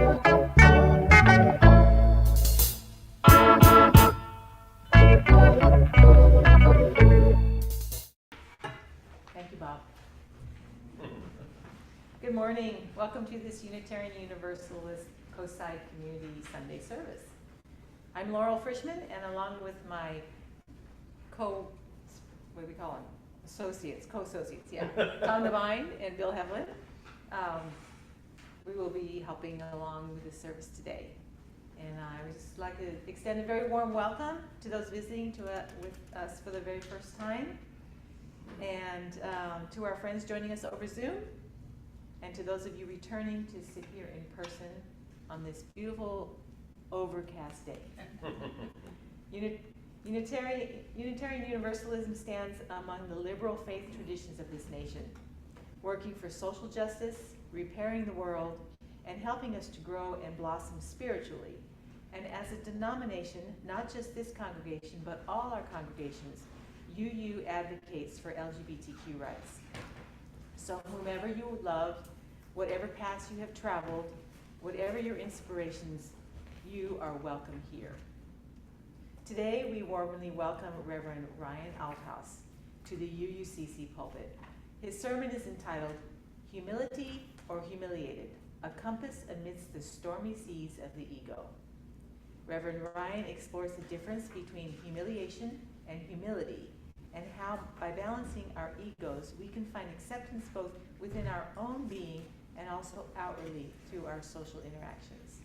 Thank you, Bob. Good morning. Welcome to this Unitarian Universalist Coastside Community Sunday service. I'm Laurel Frischman, and along with my co-associates, Tom Devine and Bill Hevlin, we will be helping along with this service today. And I would just like to extend a very warm welcome to those visiting with us for the very first time, and to our friends joining us over Zoom, and to those of you returning to sit here in person on this beautiful overcast day. Unitarian Universalism stands among the liberal faith traditions of this nation, working for social justice, repairing the world, and helping us to grow and blossom spiritually. And as a denomination, not just this congregation, but all our congregations, UU advocates for LGBTQ rights. So whomever you love, whatever paths you have traveled, whatever your inspirations, you are welcome here. Today, we warmly welcome Reverend Ryan Althaus to the UUCC pulpit. His sermon is entitled, Humility or Humiliated, a Compass Amidst the Stormy Seas of the Ego. Reverend Ryan explores the difference between humiliation and humility, and how by balancing our egos, we can find acceptance both within our own being and also outwardly through our social interactions.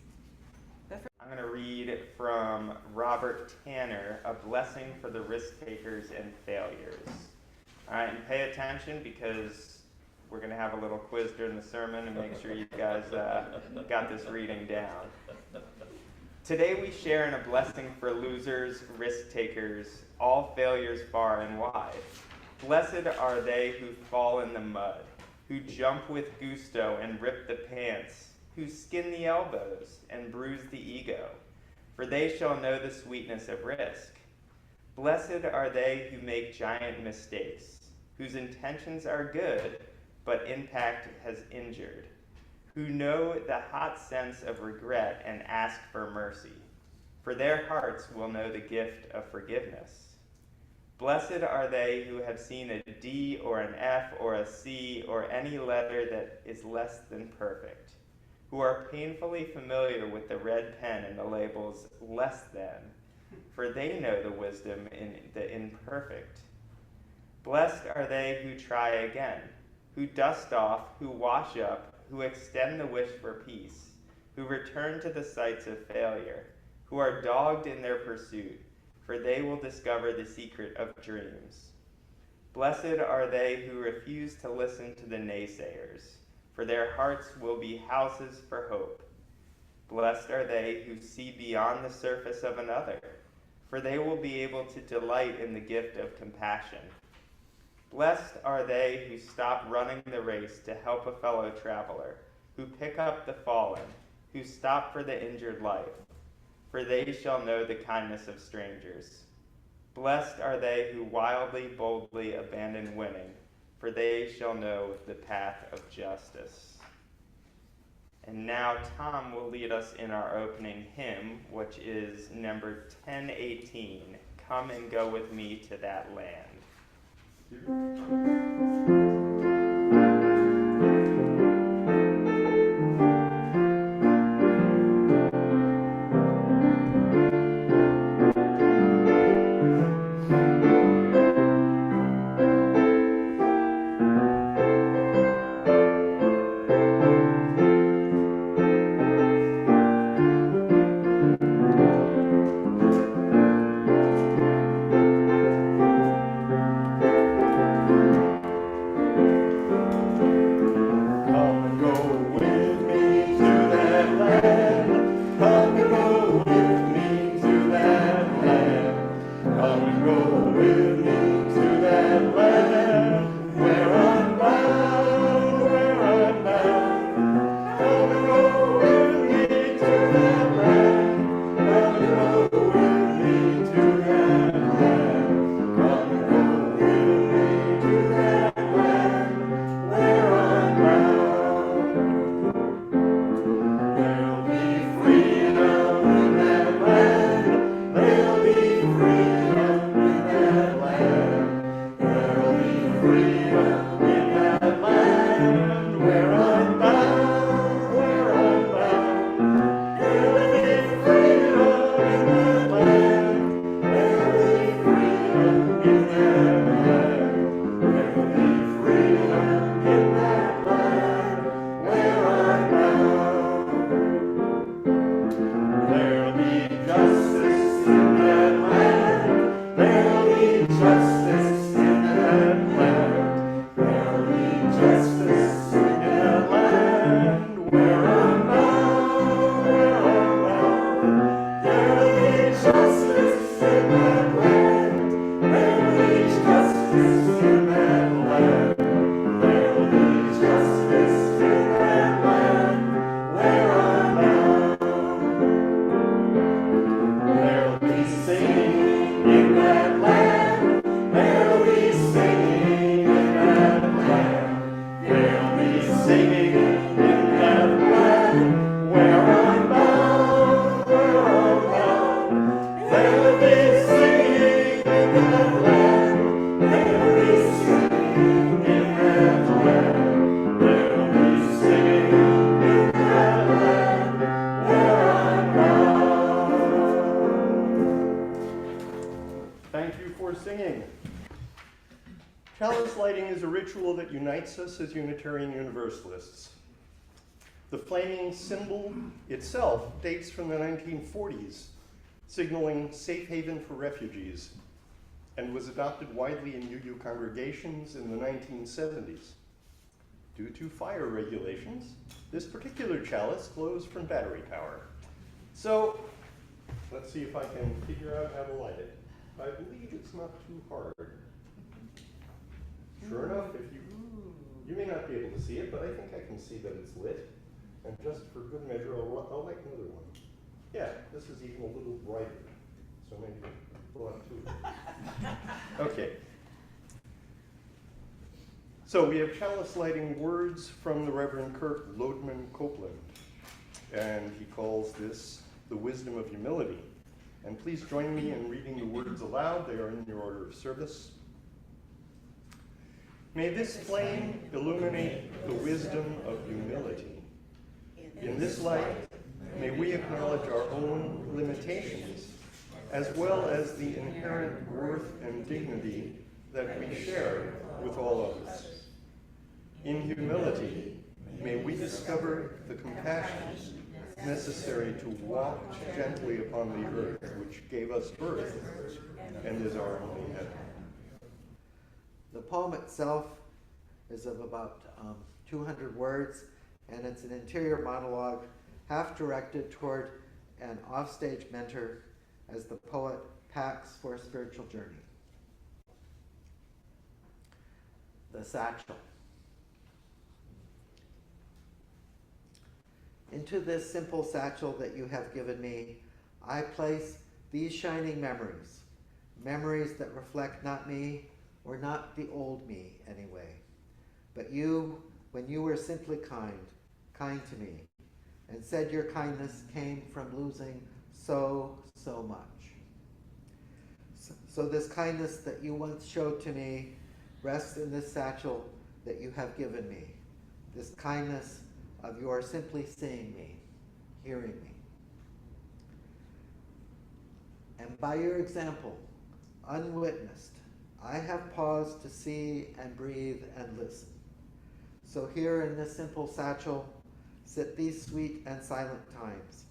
I'm going to read from Robert Tanner, A Blessing for the Risk Takers and Failures. All right, and pay attention because we're going to have a little quiz during the sermon and make sure you guys got this reading down. Today we share in a blessing for losers, risk takers, all failures far and wide. Blessed are they who fall in the mud, who jump with gusto and rip the pants, who skin the elbows and bruise the ego, for they shall know the sweetness of risk. Blessed are they who make giant mistakes, whose intentions are good, but impact has injured, who know the hot sense of regret and ask for mercy, for their hearts will know the gift of forgiveness. Blessed are they who have seen a D or an F or a C or any letter that is less than perfect, who are painfully familiar with the red pen and the labels less than, for they know the wisdom in the imperfect. Blessed are they who try again, who dust off, who wash up, who extend the wish for peace, who return to the sites of failure, who are dogged in their pursuit, for they will discover the secret of dreams. Blessed are they who refuse to listen to the naysayers, for their hearts will be houses for hope. Blessed are they who see beyond the surface of another, for they will be able to delight in the gift of compassion. Blessed are they who stop running the race to help a fellow traveler, who pick up the fallen, who stop for the injured life, for they shall know the kindness of strangers. Blessed are they who wildly, boldly abandon winning, for they shall know the path of justice. And now Tom will lead us in our opening hymn, which is number 1018, Come and Go With Me to That Land. that unites us as Unitarian Universalists. The flaming symbol itself dates from the 1940s, signaling safe haven for refugees, and was adopted widely in UU congregations in the 1970s. Due to fire regulations, this particular chalice glows from battery power. So, let's see if I can figure out how to light it. I believe it's not too hard. Sure enough, if you may not be able to see it, but I think I can see that it's lit. And just for good measure, I'll light another one. Yeah, this is even a little brighter. So maybe pull up two. Okay. So we have chalice lighting words from the Reverend Kirk Lodeman Copeland. And he calls this the wisdom of humility. And please join me in reading the words aloud. They are in your order of service. May this flame illuminate the wisdom of humility. In this light, may we acknowledge our own limitations, as well as the inherent worth and dignity that we share with all others. In humility, may we discover the compassion necessary to walk gently upon the earth which gave us birth and is our only heaven. The poem itself is of about 200 words, and it's an interior monologue, half directed toward an offstage mentor as the poet packs for a spiritual journey. The satchel. Into this simple satchel that you have given me, I place these shining memories, memories that reflect not me, or not the old me anyway, but you, when you were simply kind to me, and said your kindness came from losing so much. So this kindness that you once showed to me rests in this satchel that you have given me, this kindness of your simply seeing me, hearing me. And by your example, unwitnessed, I have paused to see and breathe and listen. So here in this simple satchel sit these sweet and silent times,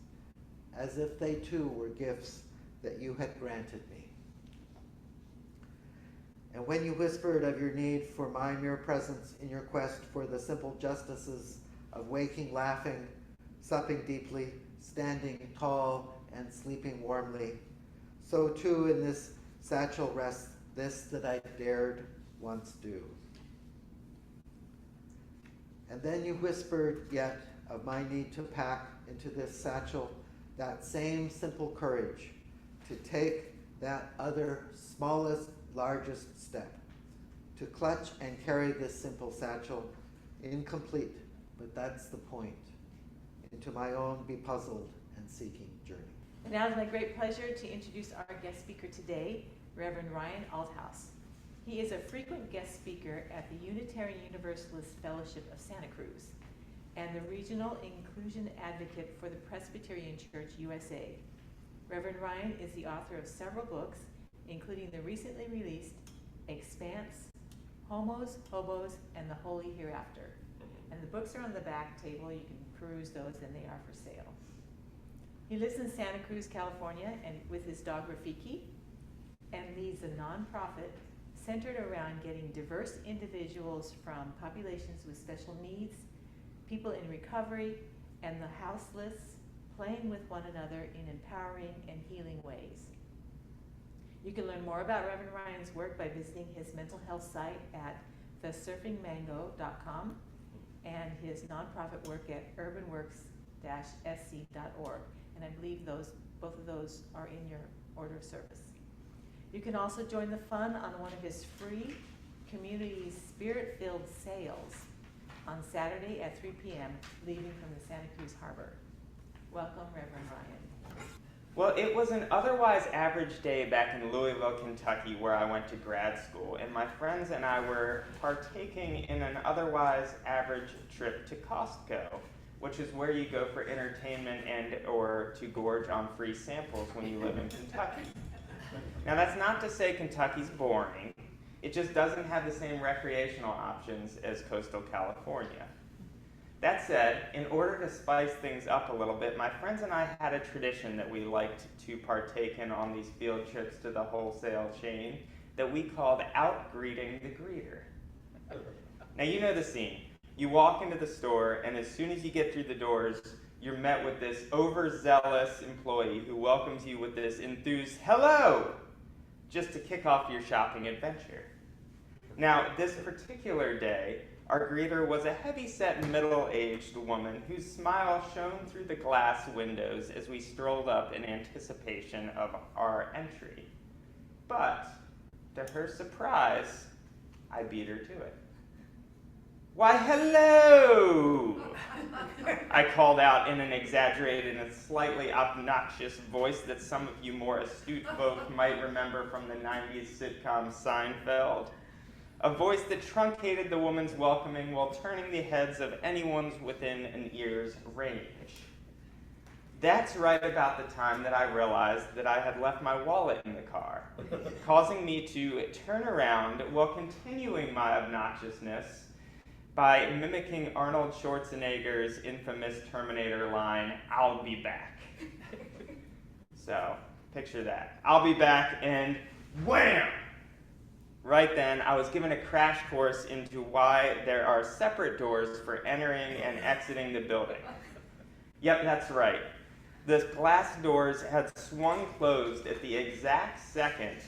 as if they too were gifts that you had granted me. And when you whispered of your need for my mere presence in your quest for the simple justices of waking laughing, supping deeply, standing tall, and sleeping warmly, so too in this satchel rests this that I dared once do. And then you whispered yet of my need to pack into this satchel that same simple courage to take that other smallest, largest step, to clutch and carry this simple satchel, incomplete, but that's the point, into my own bepuzzled and seeking journey. And now it's my great pleasure to introduce our guest speaker today, Reverend Ryan Althaus. He is a frequent guest speaker at the Unitarian Universalist Fellowship of Santa Cruz and the Regional Inclusion Advocate for the Presbyterian Church USA. Reverend Ryan is the author of several books, including the recently released Expanse, Homos, Hobos, and the Holy Hereafter. And the books are on the back table. You can peruse those, and they are for sale. He lives in Santa Cruz, California, and with his dog Rafiki, and leads a nonprofit centered around getting diverse individuals from populations with special needs, people in recovery, and the houseless playing with one another in empowering and healing ways. You can learn more about Reverend Ryan's work by visiting his mental health site at thesurfingmango.com and his nonprofit work at urbanworks-sc.org. And I believe both of those are in your order of service. You can also join the fun on one of his free community spirit-filled sails on Saturday at 3 p.m., leaving from the Santa Cruz Harbor. Welcome, Reverend Ryan. Well, it was an otherwise average day back in Louisville, Kentucky, where I went to grad school, and my friends and I were partaking in an otherwise average trip to Costco, which is where you go for entertainment and or to gorge on free samples when you live in Kentucky. Now, that's not to say Kentucky's boring. It just doesn't have the same recreational options as coastal California. That said, in order to spice things up a little bit, my friends and I had a tradition that we liked to partake in on these field trips to the wholesale chain that we called out-greeting the greeter. Now you know the scene. You walk into the store, and as soon as you get through the doors, you're met with this overzealous employee who welcomes you with this enthused hello, just to kick off your shopping adventure. Now, this particular day, our greeter was a heavy-set, middle-aged woman whose smile shone through the glass windows as we strolled up in anticipation of our entry. But, to her surprise, I beat her to it. "Why, hello!" I called out in an exaggerated and slightly obnoxious voice that some of you more astute folk might remember from the 90s sitcom Seinfeld. A voice that truncated the woman's welcoming while turning the heads of anyone's within an ear's range. That's right about the time that I realized that I had left my wallet in the car, causing me to turn around while continuing my obnoxiousness by mimicking Arnold Schwarzenegger's infamous Terminator line, "I'll be back." So, picture that. I'll be back, and wham! Right then, I was given a crash course into why there are separate doors for entering and exiting the building. Yep, that's right. The glass doors had swung closed at the exact second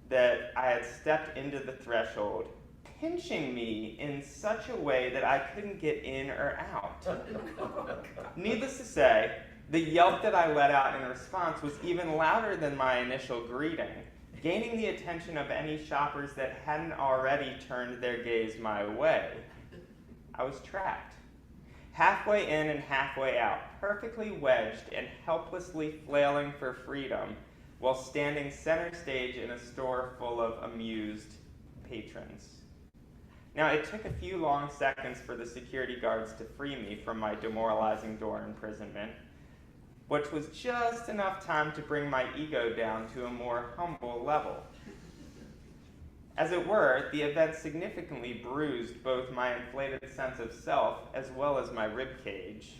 that I had stepped into the threshold, pinching me in such a way that I couldn't get in or out. Needless to say, the yelp that I let out in response was even louder than my initial greeting, gaining the attention of any shoppers that hadn't already turned their gaze my way. I was trapped, halfway in and halfway out, perfectly wedged and helplessly flailing for freedom while standing center stage in a store full of amused patrons. Now, it took a few long seconds for the security guards to free me from my demoralizing door imprisonment, which was just enough time to bring my ego down to a more humble level. As it were, the event significantly bruised both my inflated sense of self as well as my ribcage,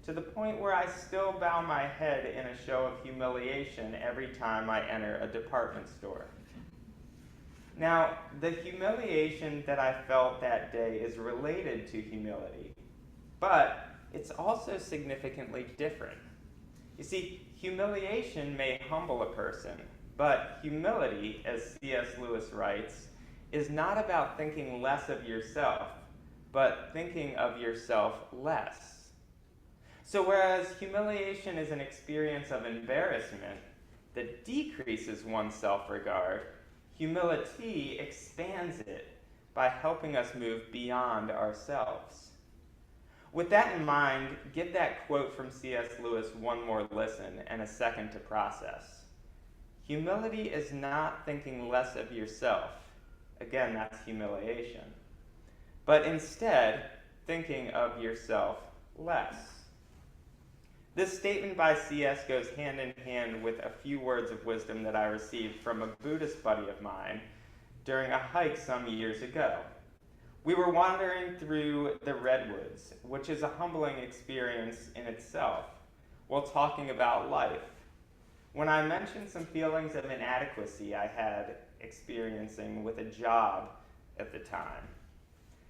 to the point where I still bow my head in a show of humiliation every time I enter a department store. Now, the humiliation that I felt that day is related to humility, but it's also significantly different. You see, humiliation may humble a person, but humility, as C.S. Lewis writes, is not about thinking less of yourself, but thinking of yourself less. So whereas humiliation is an experience of embarrassment that decreases one's self-regard, humility expands it by helping us move beyond ourselves. With that in mind, give that quote from C.S. Lewis one more listen and a second to process. Humility is not thinking less of yourself. Again, that's humiliation. But instead, thinking of yourself less. This statement by C.S. goes hand in hand with a few words of wisdom that I received from a Buddhist buddy of mine during a hike some years ago. We were wandering through the redwoods, which is a humbling experience in itself, while talking about life, when I mentioned some feelings of inadequacy I had experiencing with a job at the time.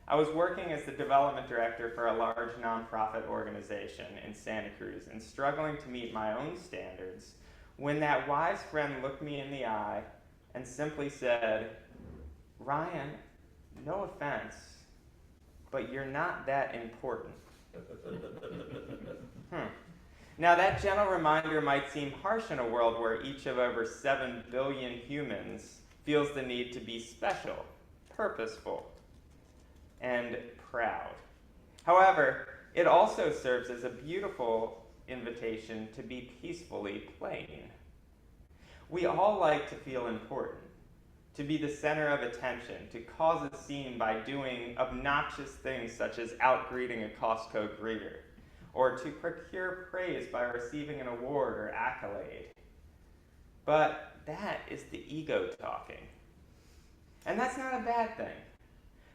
I was working as the development director for a large nonprofit organization in Santa Cruz and struggling to meet my own standards when that wise friend looked me in the eye and simply said, "Ryan, no offense, but you're not that important." Now that gentle reminder might seem harsh in a world where each of over 7 billion humans feels the need to be special, purposeful, and proud. However, it also serves as a beautiful invitation to be peacefully plain. We all like to feel important, to be the center of attention, to cause a scene by doing obnoxious things such as out-greeting a Costco greeter, or to procure praise by receiving an award or accolade. But that is the ego talking. And that's not a bad thing.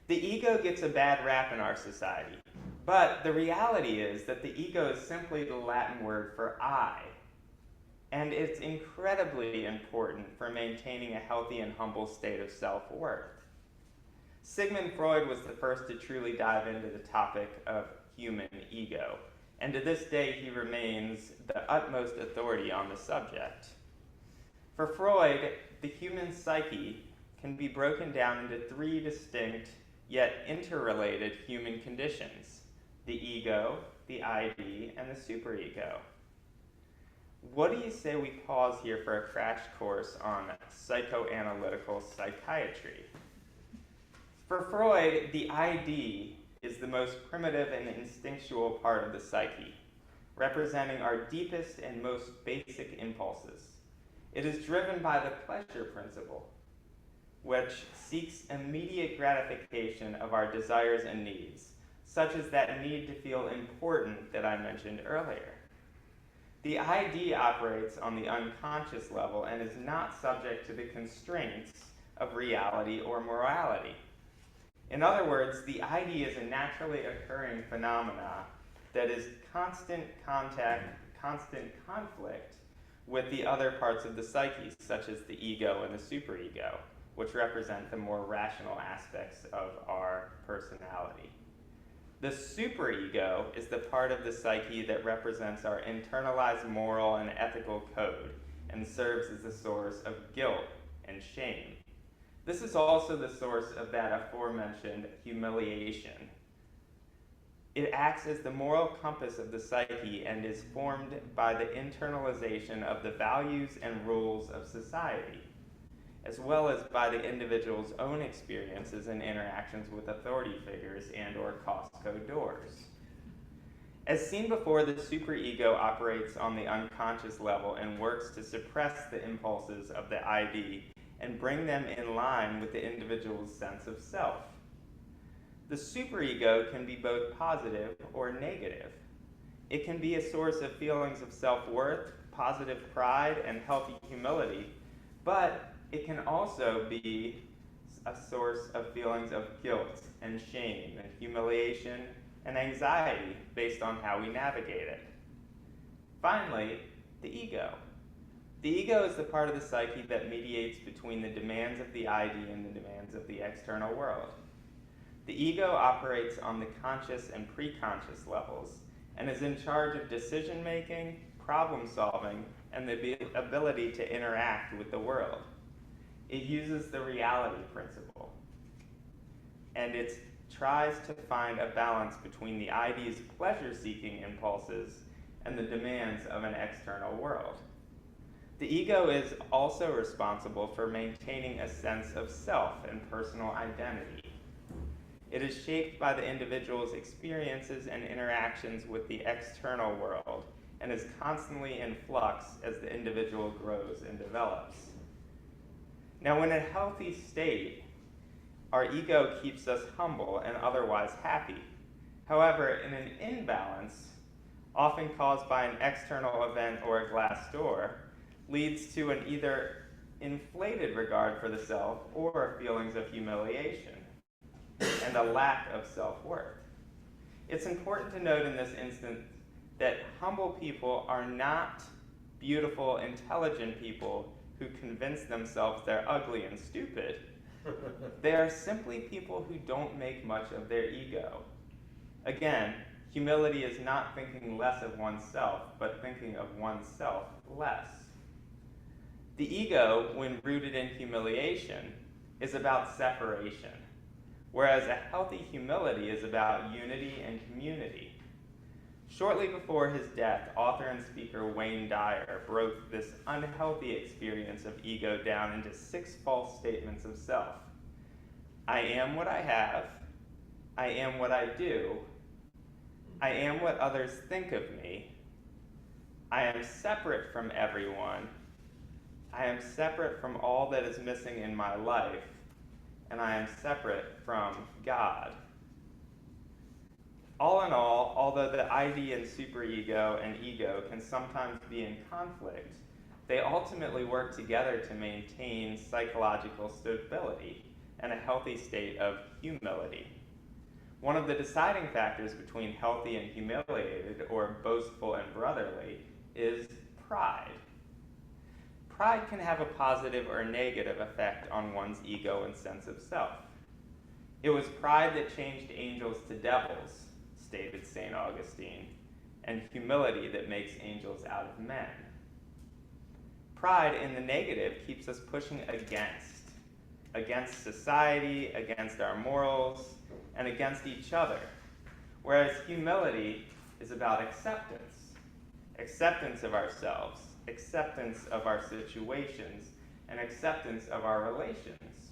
The ego gets a bad rap in our society, but the reality is that the ego is simply the Latin word for I, and it's incredibly important for maintaining a healthy and humble state of self-worth. Sigmund Freud was the first to truly dive into the topic of human ego, and to this day he remains the utmost authority on the subject. For Freud, the human psyche can be broken down into three distinct yet interrelated human conditions: the ego, the ID, and the superego. What do you say we pause here for a crash course on psychoanalytical psychiatry? For Freud, the ID is the most primitive and instinctual part of the psyche, representing our deepest and most basic impulses. It is driven by the pleasure principle, which seeks immediate gratification of our desires and needs, such as that need to feel important that I mentioned earlier. The ID operates on the unconscious level and is not subject to the constraints of reality or morality. In other words, the ID is a naturally occurring phenomena that is constant contact, constant conflict with the other parts of the psyche, such as the ego and the superego, which represent the more rational aspects of our personality. The superego is the part of the psyche that represents our internalized moral and ethical code and serves as a source of guilt and shame. This is also the source of that aforementioned humiliation. It acts as the moral compass of the psyche and is formed by the internalization of the values and rules of society, as well as by the individual's own experiences and interactions with authority figures and/or Costco doors. As seen before, the superego operates on the unconscious level and works to suppress the impulses of the ID and bring them in line with the individual's sense of self. The superego can be both positive or negative. It can be a source of feelings of self-worth, positive pride, and healthy humility, but it can also be a source of feelings of guilt and shame and humiliation and anxiety based on how we navigate it. Finally, the ego. The ego is the part of the psyche that mediates between the demands of the ID and the demands of the external world. The ego operates on the conscious and preconscious levels and is in charge of decision-making, problem-solving, and the ability to interact with the world. It uses the reality principle, and it tries to find a balance between the ID's pleasure-seeking impulses and the demands of an external world. The ego is also responsible for maintaining a sense of self and personal identity. It is shaped by the individual's experiences and interactions with the external world and is constantly in flux as the individual grows and develops. Now, in a healthy state, our ego keeps us humble and otherwise happy. However, in an imbalance, often caused by an external event or a glass door, leads to an either inflated regard for the self or feelings of humiliation and a lack of self-worth. It's important to note in this instance that humble people are not beautiful, intelligent people who convince themselves they're ugly and stupid. They are simply people who don't make much of their ego. Again, humility is not thinking less of oneself, but thinking of oneself less. The ego, when rooted in humiliation, is about separation, whereas a healthy humility is about unity and community. Shortly before his death, author and speaker Wayne Dyer broke this unhealthy experience of ego down into 6 false statements of self. I am what I have. I am what I do. I am what others think of me. I am separate from everyone. I am separate from all that is missing in my life, and I am separate from God. All in all, although the ID and superego and ego can sometimes be in conflict, they ultimately work together to maintain psychological stability and a healthy state of humility. One of the deciding factors between healthy and humiliated, or boastful and brotherly, is pride. Pride can have a positive or negative effect on one's ego and sense of self. It was pride that changed angels to devils, stated St. Augustine, and humility that makes angels out of men. Pride in the negative keeps us pushing against society, against our morals, and against each other, whereas humility is about acceptance of ourselves, acceptance of our situations, and acceptance of our relations.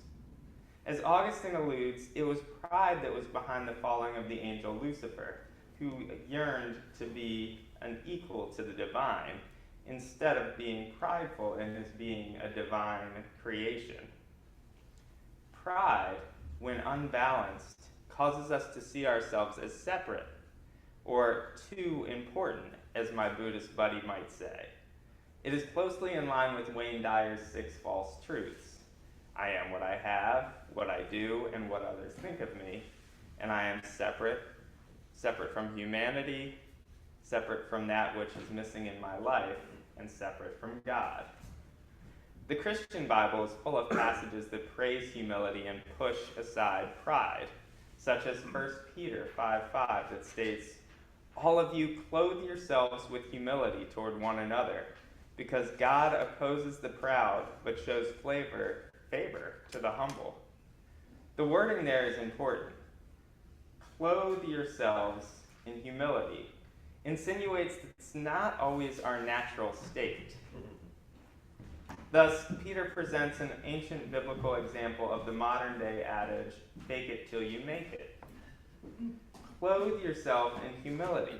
As Augustine alludes, it was pride that was behind the falling of the angel Lucifer, who yearned to be an equal to the divine, instead of being prideful in his being a divine creation. Pride, when unbalanced, causes us to see ourselves as separate, or too important, as my Buddhist buddy might say. It is closely in line with Wayne Dyer's 6 false truths. I am what I have, what I do, and what others think of me, and I am separate from humanity, separate from that which is missing in my life, and separate from God. The Christian Bible is full of passages that praise humility and push aside pride, such as 1 Peter 5:5 that states, "All of you clothe yourselves with humility toward one another, because God opposes the proud, but shows favor to the humble." The wording there is important. Clothe yourselves in humility insinuates that it's not always our natural state. Thus, Peter presents an ancient biblical example of the modern day adage, fake it till you make it. Clothe yourself in humility.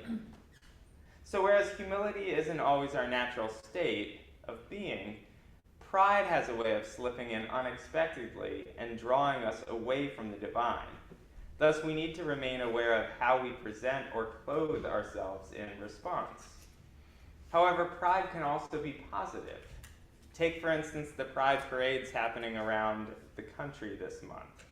So whereas humility isn't always our natural state of being, pride has a way of slipping in unexpectedly and drawing us away from the divine. Thus, we need to remain aware of how we present or clothe ourselves in response. However, pride can also be positive. Take, for instance, the pride parades happening around the country this month.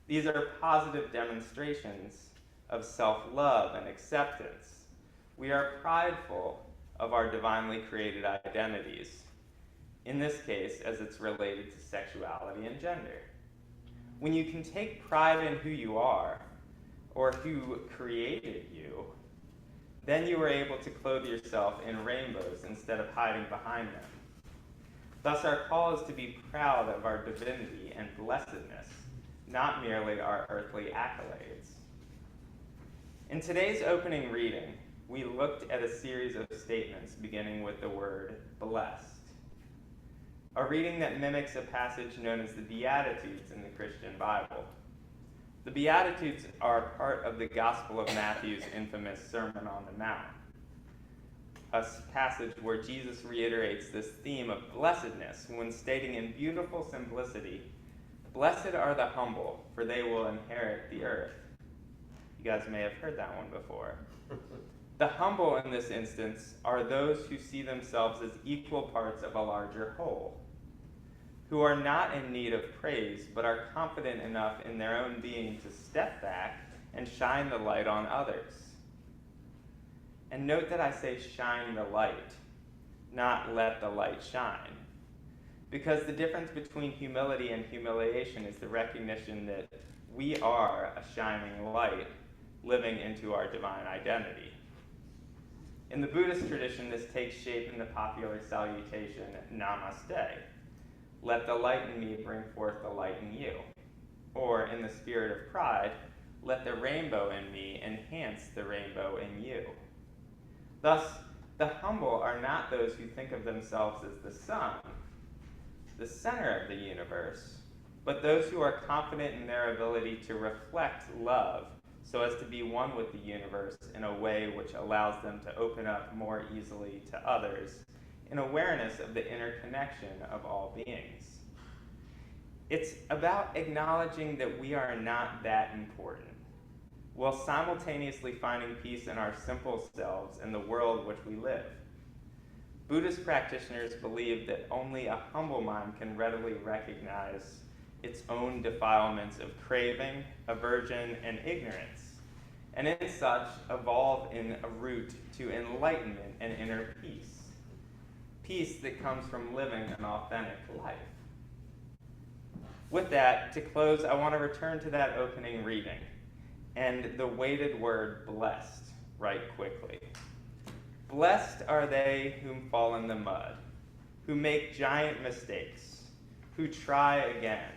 These are positive demonstrations of self-love and acceptance. We are prideful of our divinely created identities, in this case, as it's related to sexuality and gender. When you can take pride in who you are, or who created you, then you are able to clothe yourself in rainbows instead of hiding behind them. Thus, our call is to be proud of our divinity and blessedness, not merely our earthly accolades. In today's opening reading, we looked at a series of statements beginning with the word blessed. A reading that mimics a passage known as the Beatitudes in the Christian Bible. The Beatitudes are part of the Gospel of Matthew's infamous Sermon on the Mount, a passage where Jesus reiterates this theme of blessedness when stating in beautiful simplicity, "Blessed are the humble, for they will inherit the earth." You guys may have heard that one before. The humble in this instance are those who see themselves as equal parts of a larger whole, who are not in need of praise, but are confident enough in their own being to step back and shine the light on others. And note that I say shine the light, not let the light shine. Because the difference between humility and humiliation is the recognition that we are a shining light living into our divine identity. In the Buddhist tradition, this takes shape in the popular salutation, Namaste. Let the light in me bring forth the light in you. Or, in the spirit of pride, let the rainbow in me enhance the rainbow in you. Thus, the humble are not those who think of themselves as the sun, the center of the universe, but those who are confident in their ability to reflect love so as to be one with the universe in a way which allows them to open up more easily to others in awareness of the interconnection of all beings. It's about acknowledging that we are not that important, while simultaneously finding peace in our simple selves and the world which we live. Buddhist practitioners believe that only a humble mind can readily recognize its own defilements of craving, aversion, and ignorance, and in such evolve in a route to enlightenment and inner peace. Peace that comes from living an authentic life. With that, to close, I want to return to that opening reading and the weighted word blessed right quickly. Blessed are they whom fall in the mud, who make giant mistakes, who try again.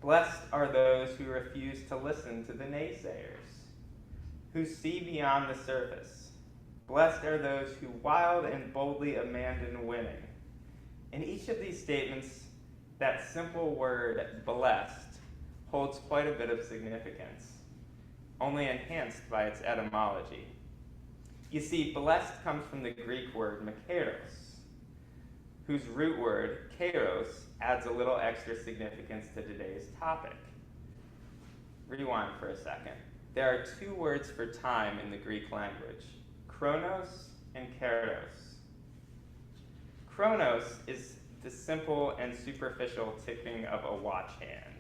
Blessed are those who refuse to listen to the naysayers, who see beyond the surface. Blessed are those who wild and boldly abandon winning. In each of these statements, that simple word, blessed, holds quite a bit of significance, only enhanced by its etymology. You see, blessed comes from the Greek word makairos, whose root word, kairos, adds a little extra significance to today's topic. Rewind for a second. There are two words for time in the Greek language, chronos and kairos. Chronos is the simple and superficial ticking of a watch hand,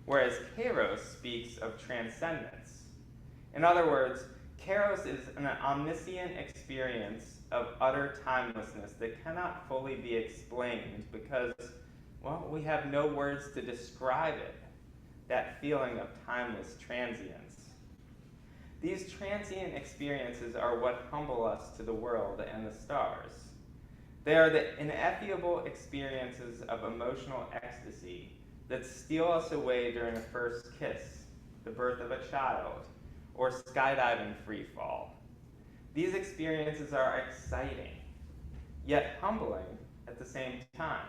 whereas kairos speaks of transcendence. In other words, kairos is an omniscient experience of utter timelessness that cannot fully be explained because, well, we have no words to describe it, that feeling of timeless transience. These transient experiences are what humble us to the world and the stars. They are the ineffable experiences of emotional ecstasy that steal us away during a first kiss, the birth of a child, or skydiving free fall. These experiences are exciting, yet humbling at the same time.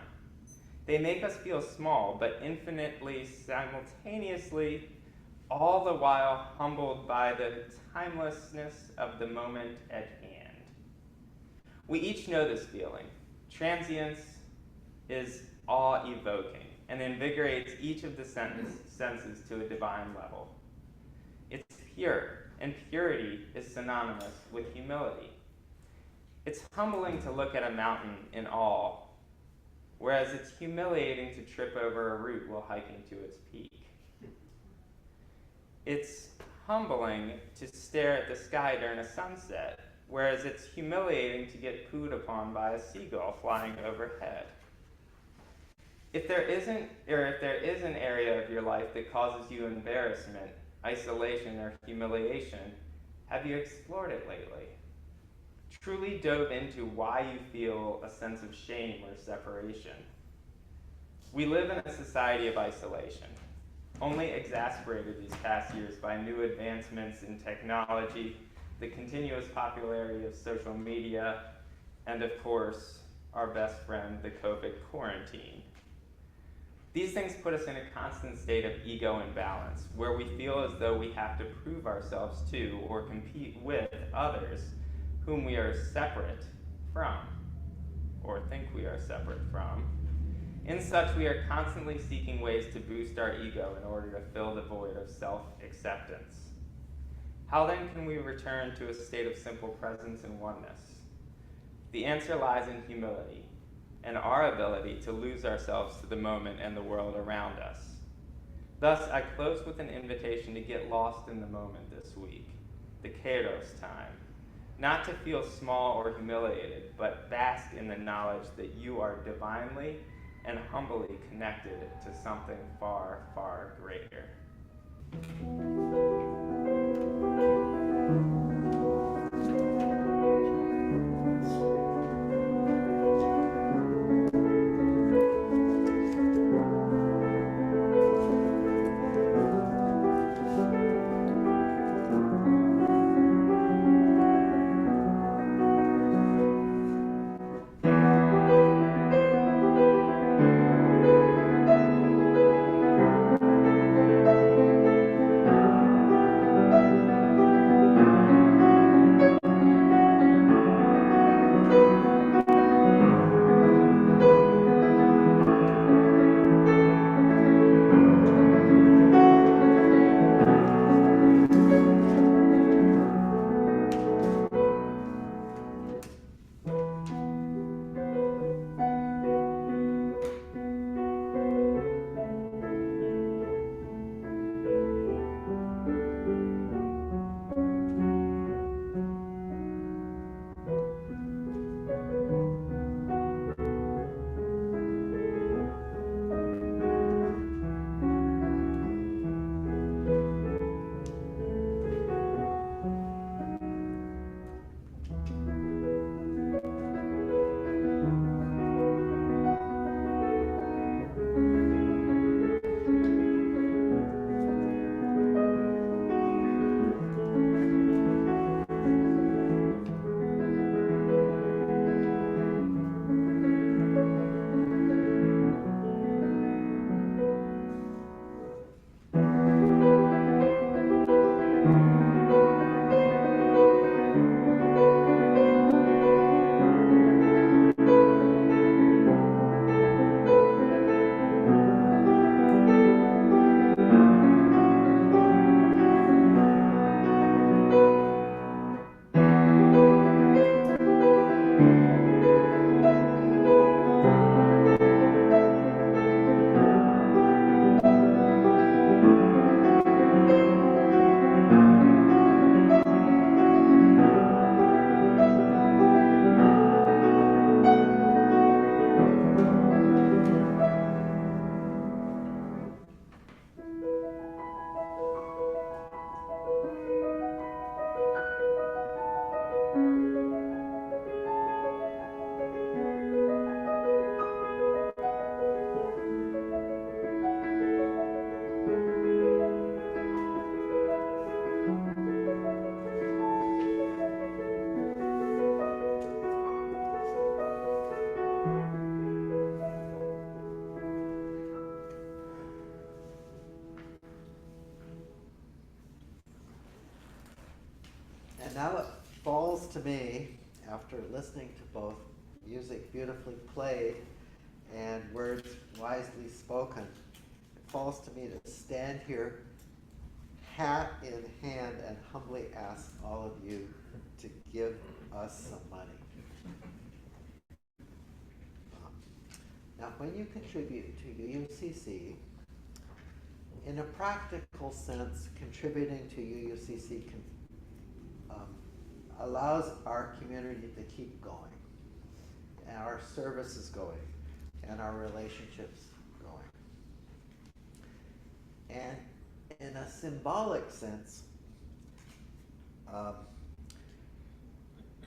They make us feel small, but infinitely simultaneously, all the while humbled by the timelessness of the moment at hand. We each know this feeling. Transience is awe-evoking and invigorates each of the senses to a divine level. It's pure, and purity is synonymous with humility. It's humbling to look at a mountain in awe, whereas it's humiliating to trip over a root while hiking to its peak. It's humbling to stare at the sky during a sunset, whereas it's humiliating to get pooed upon by a seagull flying overhead. If there is an area of your life that causes you embarrassment, isolation, or humiliation, have you explored it lately? Truly dove into why you feel a sense of shame or separation? We live in a society of isolation, only exacerbated these past years by new advancements in technology, the continuous popularity of social media, and of course, our best friend, the COVID quarantine. These things put us in a constant state of ego imbalance, where we feel as though we have to prove ourselves to or compete with others whom we are separate from, or think we are separate from. In such, we are constantly seeking ways to boost our ego in order to fill the void of self-acceptance. How then can we return to a state of simple presence and oneness? The answer lies in humility and our ability to lose ourselves to the moment and the world around us. Thus, I close with an invitation to get lost in the moment this week, the kairos time. Not to feel small or humiliated, but bask in the knowledge that you are divinely and humbly connected to something far, far greater. me, after listening to both music beautifully played and words wisely spoken, it falls to me to stand here, hat in hand, and humbly ask all of you to give us some money. Now, when you contribute to UUCC, in a practical sense, contributing to UUCC allows our community to keep going, and our services going, and our relationships going. And in a symbolic sense,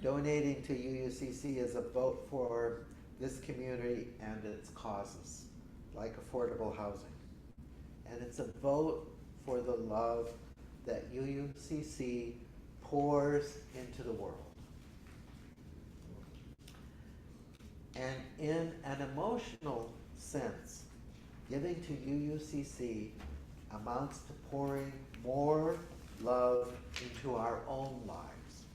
donating to UUCC is a vote for this community and its causes, like affordable housing. And it's a vote for the love that UUCC pours into the world. And in an emotional sense, giving to UUCC amounts to pouring more love into our own lives,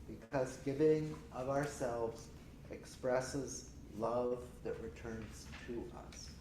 because giving of ourselves expresses love that returns to us.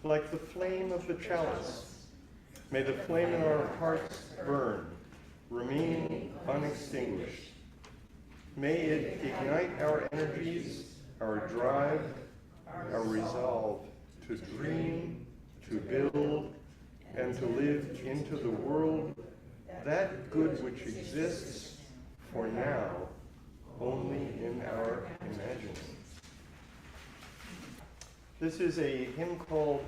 like the flame of the chalice. May the flame in our hearts burn, remain unextinguished. May it ignite our energies, our drive, our resolve to dream, to build, and to live into the world that good which exists for now only in our imaginings. This is a hymn called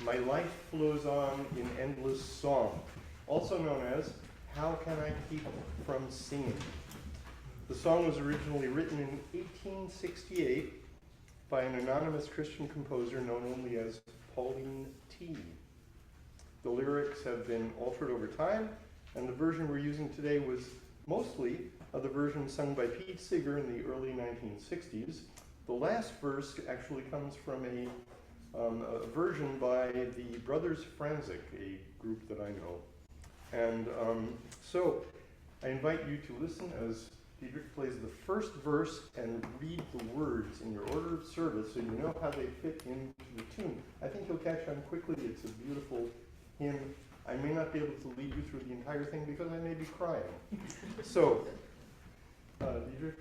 My Life Flows On in Endless Song, also known as How Can I Keep From Singing? The song was originally written in 1868 by an anonymous Christian composer known only as Pauline T. The lyrics have been altered over time, and the version we're using today was mostly the version sung by Pete Seeger in the early 1960s. The last verse actually comes from a version by the Brothers Franzik, a group that I know. And so I invite you to listen as Diedrich plays the first verse and read the words in your order of service so you know how they fit into the tune. I think you'll catch on quickly. It's a beautiful hymn. I may not be able to lead you through the entire thing because I may be crying. So, Diedrich.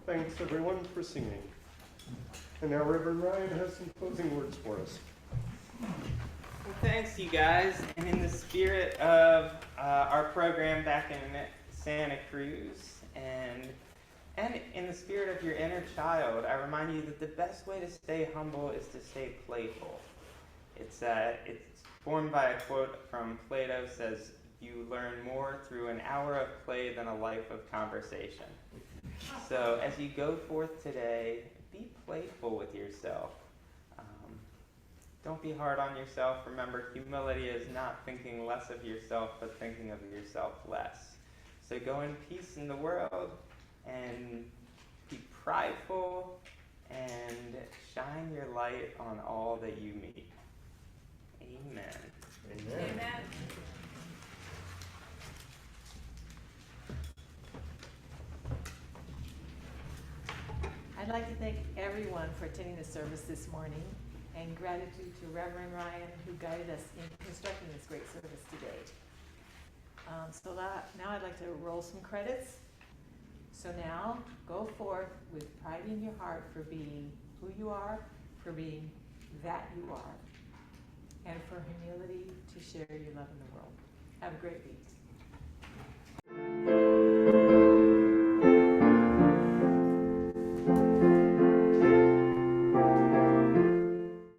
Thanks everyone for singing. And now Reverend Ryan has some closing words for us. Well, thanks, you guys. And in the spirit of our program back in Santa Cruz, and in the spirit of your inner child, I remind you that the best way to stay humble is to stay playful. It's formed by a quote from Plato, says, "You learn more through an hour of play than a life of conversation." So as you go forth today, be playful with yourself. Don't be hard on yourself. Remember, humility is not thinking less of yourself, but thinking of yourself less. So go in peace in the world and be prideful and shine your light on all that you meet. Amen. Amen. Amen. I'd like to thank everyone for attending the service this morning, and gratitude to Reverend Ryan, who guided us in constructing this great service today. Now I'd like to roll some credits. So now, go forth with pride in your heart for being who you are, for being that you are, and for humility to share your love in the world. Have a great week.